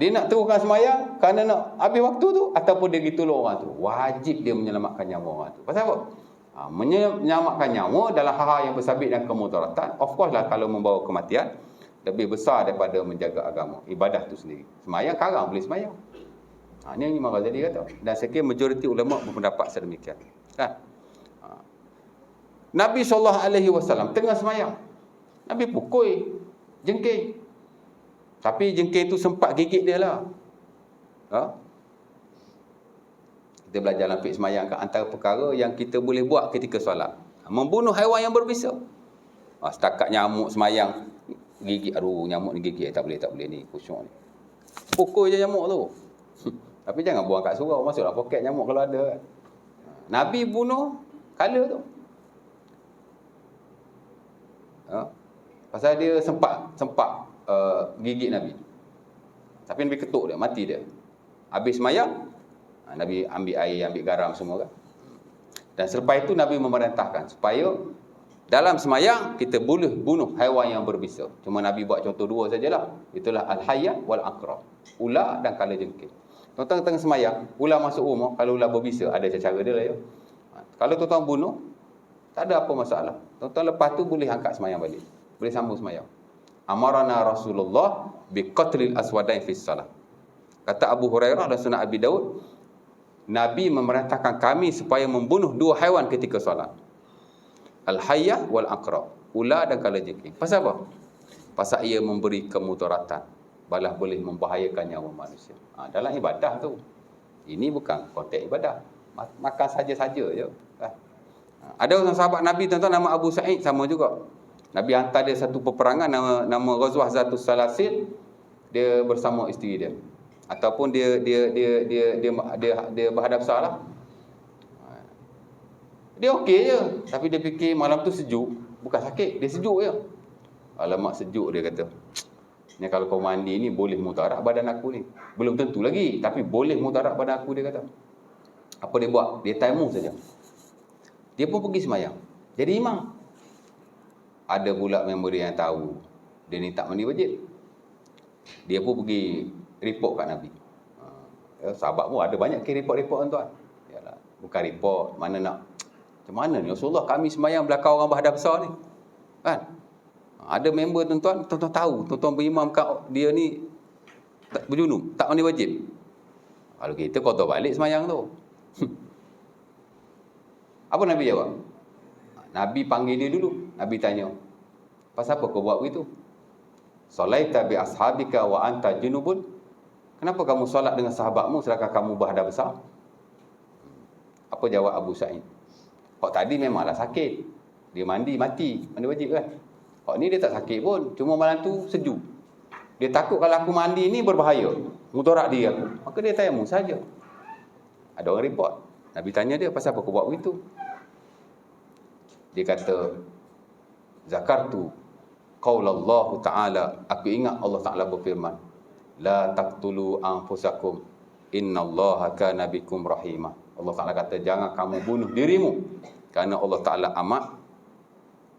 Dia nak teruskan sembahyang kerana nak habis waktu tu, ataupun dia pergi tolong orang tu, wajib dia menyelamatkan nyawa orang tu. Pasal apa? Menyelamatkan nyawa dalam hal-hal yang bersabit dan kemudaratan, of course lah kalau membawa kematian, lebih besar daripada menjaga agama, ibadah tu sendiri. Semayang karang boleh semayang. Ini Imam Ghazali kata. Dan saya kira majoriti ulama berpendapat sedemikian. Kan? Nabi SAW tengah semayang, Nabi pukul jengking. Tapi jengking tu sempat gigit dia lah. Kita belajar dalam fiqh semayang kan, antara perkara yang kita boleh buat ketika solat, membunuh haiwan yang berbisa. Setakat nyamuk semayang gigit, aduh nyamuk ni gigit, tak boleh ni, khusyuk ni, pukul je nyamuk tu. Tapi jangan buang kat surau, masuklah poket nyamuk kalau ada. Nabi bunuh kala tu. Pasal dia sempat gigit Nabi. Tapi Nabi ketuk dia, mati dia. Habis semayang, Nabi ambil air, ambil garam semua kan. Dan selepas itu Nabi memerintahkan supaya dalam semayang kita boleh bunuh haiwan yang berbisa. Cuma Nabi buat contoh 2 sajalah. Itulah al-hayyat wal aqrab, ular dan kalajengking. Tuan-tuan tengah semayang, ular masuk rumah, kalau ular berbisa ada cara dia lah ya. Kalau tuan-tuan bunuh, tak ada apa masalah. Tuan-tuan lepas tu boleh angkat semayang balik, boleh sambung semayang. Amarana Rasulullah bi qatlil aswadain fi salah. Kata Abu Hurairah dan Sunan Abi Daud, Nabi memerintahkan kami supaya membunuh 2 haiwan ketika solat. Al-hayyah wal aqrab, ular dan kalajengking. Pasal apa? Pasal ia memberi kemudaratan, balah boleh membahayakan nyawa manusia. Dalam ibadah tu. Ini bukan konteks ibadah. Makan saja-saja je. Ada orang sahabat Nabi tuan-tuan nama Abu Sa'id, sama juga. Nabi hantar dia satu peperangan nama Ghazwah Zatus Salasil. Dia bersama isteri dia. Ataupun dia berhadap salah. Dia okey je, tapi dia fikir malam tu sejuk, bukan sakit, dia sejuk je. Alamak sejuk, dia kata. Ni kalau kau mandi ni boleh mudarat badan aku ni. Belum tentu lagi, tapi boleh mudarat badan aku, dia kata. Apa dia buat? Dia tayammum saja. Dia pun pergi semayang. Jadi imam. Ada pula member dia yang tahu dia ni tak mandi wajib. Dia pun pergi report kat Nabi. Sahabat pun ada banyak ke report-report tuan-tuan. Yalah, bukan report, mana nak. Macam mana ni Rasulullah, kami semayang belakang orang berhadap besar ni. Kan? Ada member tuan-tuan tahu, tuan-tuan berimam kat dia ni tak berjunub, tak mandi wajib. Kalau kita kotor balik semayang tu. Apa Nabi jawab? Nabi panggil dia dulu. Nabi tanya, pasal apa kau buat begitu? Salaita bi ashabika wa anta junubun. Kenapa kamu solat dengan sahabatmu sedangkan kamu berhadap besar? Apa jawab Abu Sa'id? Hak tadi memanglah sakit. Dia mandi wajib kan. Hak ni dia tak sakit pun, cuma malam tu sejuk. Dia takut kalau aku mandi ni berbahaya, mudarat dia aku. Maka dia tayammum saja. Ada orang report. Nabi tanya dia, pasal apa kau buat begitu? Dia kata, zakartu qaulallahu ta'ala, aku ingat Allah Ta'ala berfirman, la taqtulu anfusakum innallaha kana bikum rahimah. Allah Ta'ala kata, jangan kamu bunuh dirimu, kerana Allah Ta'ala amat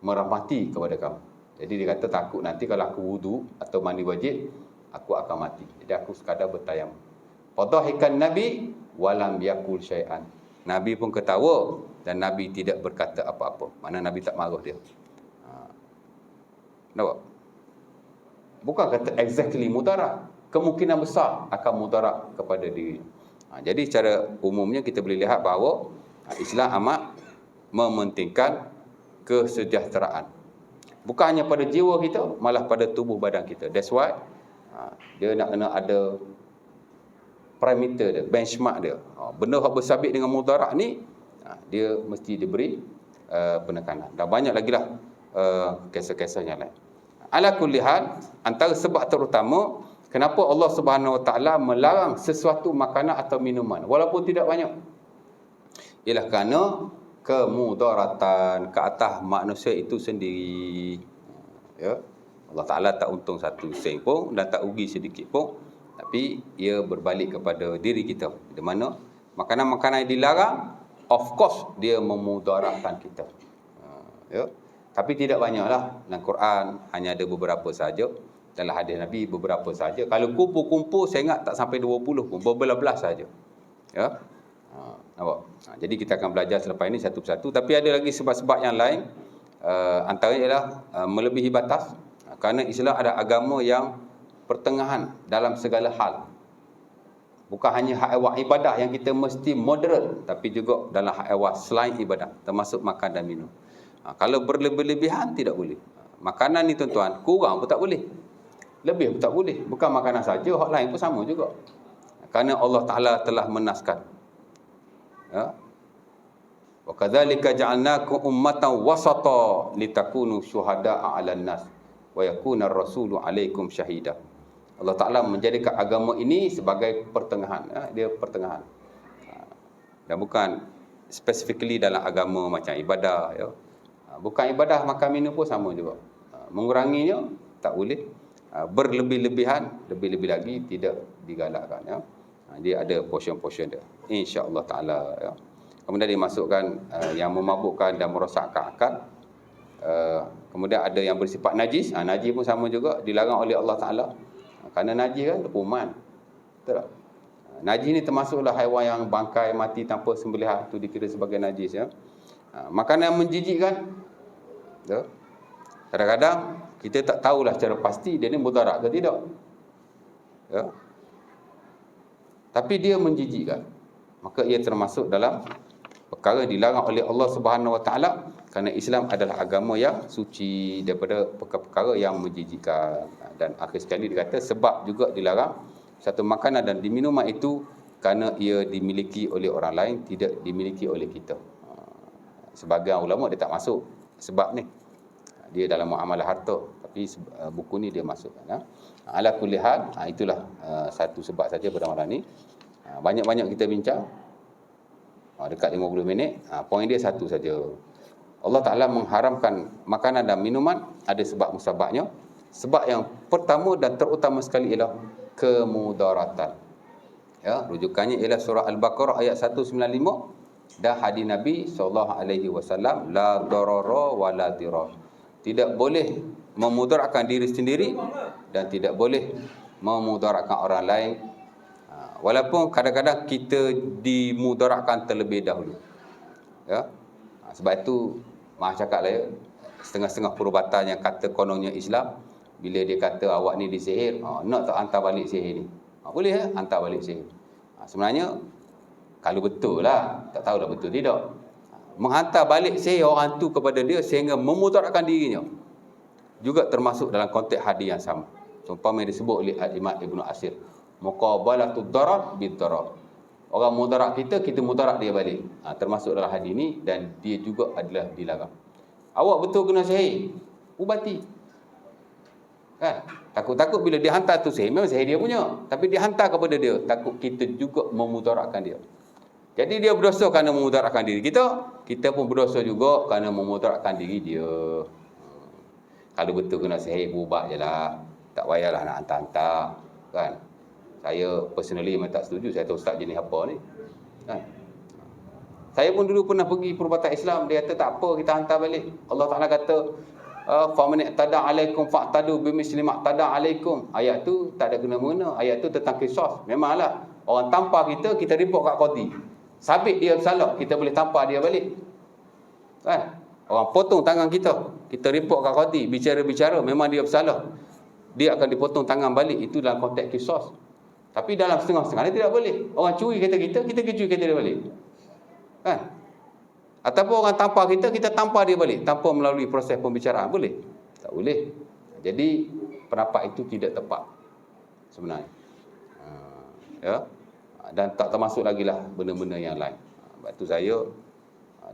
merahmati kepada kamu. Jadi dia kata, takut nanti kalau aku wudu atau mandi wajib, aku akan mati. Jadi aku sekadar bertayamum. Fadhahikan Nabi walam yakul syai'an. Nabi pun ketawa dan Nabi tidak berkata apa-apa. Mana Nabi tak marah dia. Nampak? Bukan kata exactly mudarat. Kemungkinan besar akan mudarat kepada diri. Jadi secara umumnya kita boleh lihat bahawa Islam amat mementingkan kesejahteraan. Bukan hanya pada jiwa kita, malah pada tubuh badan kita. That's why dia nak kena ada parameter dia, benchmark dia. Benda yang bersabit dengan mudarat ni, dia mesti diberi penekanan. Dan banyak lagi lah kisah-kisah yang lain. Ala kulli hal, antara sebab terutama kenapa Allah Subhanahu Wa Taala melarang sesuatu makanan atau minuman walaupun tidak banyak, ialah kerana kemudaratan ke atas manusia itu sendiri. Ya. Allah Taala tak untung satu sen pun dan tak rugi sedikit pun, tapi ia berbalik kepada diri kita. Di mana makanan-makanan yang dilarang, of course dia memudaratkan kita. Ya. Tapi tidak banyaklah. Dalam Quran hanya ada beberapa saja. Dalam hadis Nabi beberapa saja. Kalau kumpul-kumpul saya ingat tak sampai 20 pun, berbelas-belas saja. Ya. Nampak? Jadi kita akan belajar selepas ini satu persatu. Tapi ada lagi sebab-sebab yang lain. Antaranya ialah melebihi batas. Kerana Islam ada agama yang pertengahan dalam segala hal. Bukan hanya hak ehwal ibadah yang kita mesti moderate, tapi juga dalam hak ehwal selain ibadah, termasuk makan dan minum. Kalau berlebih-lebihan tidak boleh. Makanan ni tuan-tuan, kurang pun tak boleh, lebih pun tak boleh. Bukan makanan saja, hak lain pun sama juga. Kerana Allah Taala telah menaskan. Ya. Wa kadzalika ja'alnakum ummatan wasata litakunu syuhada'a 'alan nas wa yakuna ar-rasulu 'alaikum syahida. Allah Taala menjadikan agama ini sebagai pertengahan. Ya, dia pertengahan. Dan bukan specifically dalam agama macam ibadah, ya. Bukan ibadah makan minum pun sama juga. Menguranginya tak boleh. Berlebih-lebihan, lebih-lebih lagi tidak digalakkan, ya. Dia ada portion-portion dia, insya-Allah taala, ya. Kemudian dimasukkan yang memabukkan dan merosakkan akal. Kemudian ada yang bersifat najis. Najis pun sama juga, dilarang oleh Allah Taala. Kerana najis kan kuman. Betul tak? Najis ni termasuklah haiwan yang bangkai mati tanpa sembelihan, tu dikira sebagai najis, ya. Makanan yang menjijikkan. Ya. Kadang-kadang kita tak tahulah secara pasti dia ni mudarat ke tidak. Ya. Tapi dia menjijikkan. Maka ia termasuk dalam perkara dilarang oleh Allah Subhanahu Wa Taala, kerana Islam adalah agama yang suci daripada perkara-perkara yang menjijikkan. Dan akhir sekali dikata sebab juga dilarang satu makanan dan diminuman itu kerana ia dimiliki oleh orang lain, tidak dimiliki oleh kita. Sebagian ulama dia tak masuk sebab ni. Dia dalam muamalah harta, tapi buku ni dia masukkan, ya. Ala kulli hal, itulah satu sebab saja pada malam ni. Banyak-banyak kita bincang. Dekat 50 minit. Poin dia satu saja. Allah Taala mengharamkan makanan dan minuman, ada sebab musababnya. Sebab yang pertama dan terutama sekali ialah kemudaratan. Ya, rujukannya ialah surah Al-Baqarah ayat 195 dan hadis Nabi SAW, la darara wa la dirar. Tidak boleh memudaratkan diri sendiri dan tidak boleh memudaratkan orang lain. Walaupun kadang-kadang kita dimudaratkan terlebih dahulu. Ya. Sebab itu maaf cakap lah, ya, setengah-setengah perubatan yang kata kononnya Islam, bila dia kata awak ni disihir, nak tak hantar balik sihir ni? Boleh, ya, hantar balik sihir. Sebenarnya kalau betul lah, tak tahulah betul tidak, menghantar balik sihir orang tu kepada dia sehingga memudaratkan dirinya juga termasuk dalam konteks hadis yang sama. Seumpama yang disebut oleh Imam Ibnu Asir, muqabalatud darar bid darar. Orang mudarat kita, kita mudarat dia balik. Termasuk dalam hadis ni, dan dia juga adalah dilarang. Awak betul kena sihir, ubati. Kan? Takut-takut bila dia hantar tu sihir, memang sihir dia punya, tapi dia hantar kepada dia, takut kita juga memudaratkan dia. Jadi dia berdosa kerana memudaratkan diri kita, kita pun berdosa juga kerana memudaratkan diri dia. Kalau betul kena sihir, bubat je lah. Tak payahlah nak hantar-hantar. Kan? Saya personally memang tak setuju. Saya tahu ustaz jenis apa ni. Kan? Saya pun dulu pernah pergi perubatan Islam. Dia kata tak apa, kita hantar balik. Allah Ta'ala kata, faman i'tada alaikum fa'tadu bimisli ma'tada alaikum. Ayat tu tak ada guna-guna. Ayat tu tentang kisos. Memanglah Orang tampar kita, kita report kat qadi. Sabit dia bersalah, kita boleh tampar dia balik. Kan? Orang potong tangan kita, kita report kat qadi, bicara-bicara memang dia bersalah, dia akan dipotong tangan balik. Itu dalam konteks kisos. Tapi dalam setengah-setengah dia tidak boleh. Orang curi kereta kita, kita curi kereta dia balik. Kan? Ataupun orang tampar kita, kita tampar dia balik tanpa melalui proses pembicaraan. Boleh? Tak boleh. Jadi pendapat itu tidak tepat sebenarnya. Ya. Dan tak termasuk lagi lah benda-benda yang lain. Sebab itu saya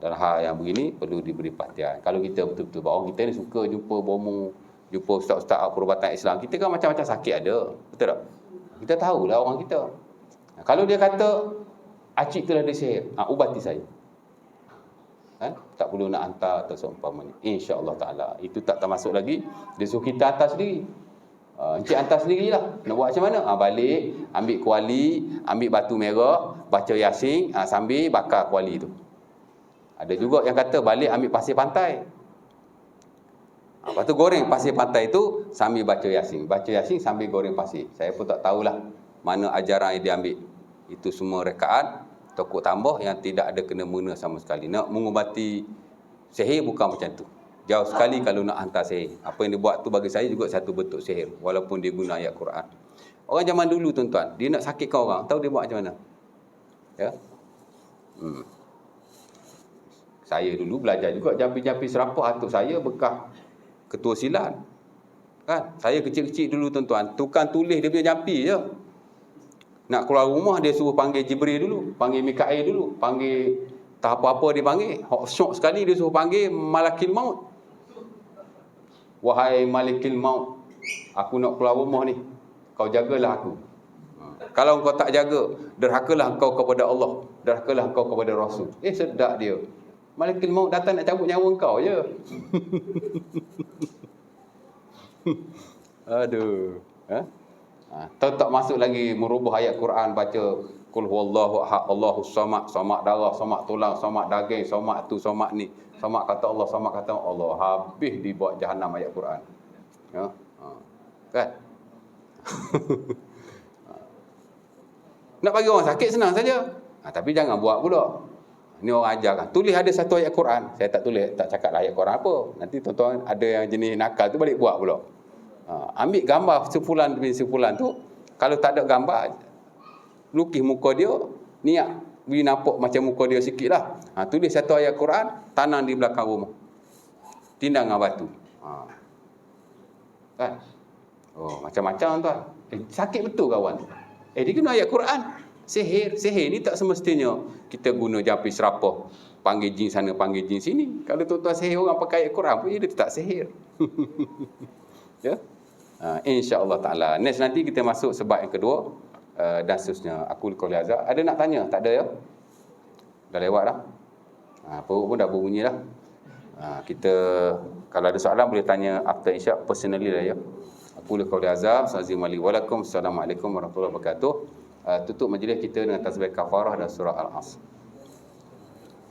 dalam hal yang begini perlu diberi perhatian. Kalau kita betul-betul, orang kita ni suka jumpa bomo, jumpa ustaz-ustaz perubatan Islam, kita kan macam-macam sakit ada. Betul tak? Kita tahulah orang kita. Kalau dia kata acik itulah dia sihir, ubati saya. Kan? Tak perlu nak hantar atau seumpamanya. InsyaAllah ta'ala. Itu tak termasuk lagi. Dia suruh kita hantar sendiri. Encik hantar sendirilah. Nak buat macam mana? Balik, ambil kuali, ambil batu merah, baca Yasin, sambil bakar kuali tu. Ada juga yang kata balik ambil pasir pantai. Lepas tu goreng pasir pantai tu sambil baca Yasin. Baca Yasin sambil goreng pasir. Saya pun tak tahulah mana ajaran yang dia ambil. Itu semua rekaat tokok tambah yang tidak ada kena-mengena sama sekali. Nak mengubati sihir bukan macam tu. Jauh sekali kalau nak hantar sihir. Apa yang dia buat tu bagi saya juga satu bentuk sihir. Walaupun dia guna ayat Quran. Orang zaman dulu tuan-tuan, dia nak sakitkan orang, tahu dia buat macam mana? Ya. Saya dulu belajar juga jampi-jampi serapah atuk saya bekas ketua silat. Kan? Saya kecil-kecil dulu tuan-tuan, tukang tulis dia punya jampi je. Nak keluar rumah dia suruh panggil Jibril dulu, panggil Mikail dulu, panggil tak apa-apa dia panggil. Syok sekali dia suruh panggil Malakil Maut. Wahai Malikil Maut, aku nak keluar rumah ni, kau jagalah aku. Kalau kau tak jaga, derhakalah kau kepada Allah, derhakalah kau kepada Rasul. Sedap dia. Malakil Maut datang nak cabut nyawa kau je. Aduh. Tak masuk lagi merubah ayat Quran, baca Qul huwallahu ahad, Allahus samad, samad darah, samad tulang, samad daging, samad tu, samad ni. Samad kata Allah, samad kata Allah. Habis dibuat jahanam ayat Quran. Ya. Kan? Nak bagi orang sakit senang saja. Tapi jangan buat pula. Ni orang ajarkan. Tulis ada satu ayat Quran. Saya tak tulis, tak cakap ayat Quran apa. Nanti tuan-tuan ada yang jenis nakal tu balik buat pula. Ambil gambar sepulan demi sepulan tu. Kalau tak ada gambar, lukis muka dia, niat bagi nampak macam muka dia sikit lah. Tulis satu ayat Quran, tanam di belakang rumah. Tindang dengan batu. Kan? Macam-macam tuan. Sakit betul kawan. Dia guna ayat Quran. Sihir ni tak semestinya kita guna jampi serapah, panggil jin sana, panggil jin sini. Kalau tuan-tuan sihir orang pakai ayat Quran pun dia tak sihir. Ya. InsyaAllah ta'ala. Next nanti kita masuk sebab yang kedua, dan seterusnya. Aku qouli hadza. Ada nak tanya? Tak ada ya? Dah lewat dah. Perut pun dah berbunyi dah. Kita kalau ada soalan boleh tanya after isyak personally lah ya. Aku qouli hadza. Assalamualaikum warahmatullahi wabarakatuh. Tutup majlis kita dengan tasbih kafarah dan surah Al-Asr.